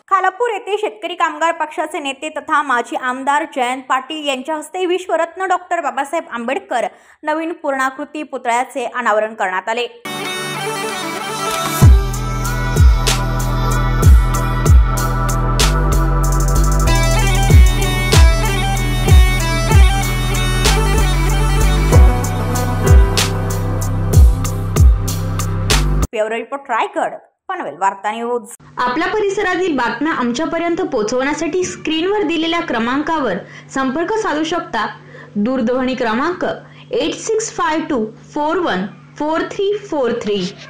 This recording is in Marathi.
खालापूर येथे शेतकरी कामगार पक्षाचे नेते तथा माजी आमदार जयंत पाटील यांच्या हस्ते विश्वरत्न डॉक्टर बाबासाहेब आंबेडकर नवीन पूर्णाकृती पुतळ्याचे अनावरण करण्यात आले। ब्युरो रिपोर्ट रायगड पनवेल वार्ता न्यूज। आपल्या परिसरातील बातम्या आमच्यापर्यंत पोहोचवण्यासाठी स्क्रीनवर दिलेल्या क्रमांकावर संपर्क साधू शकता। दूरध्वनी क्रमांक 8652414343।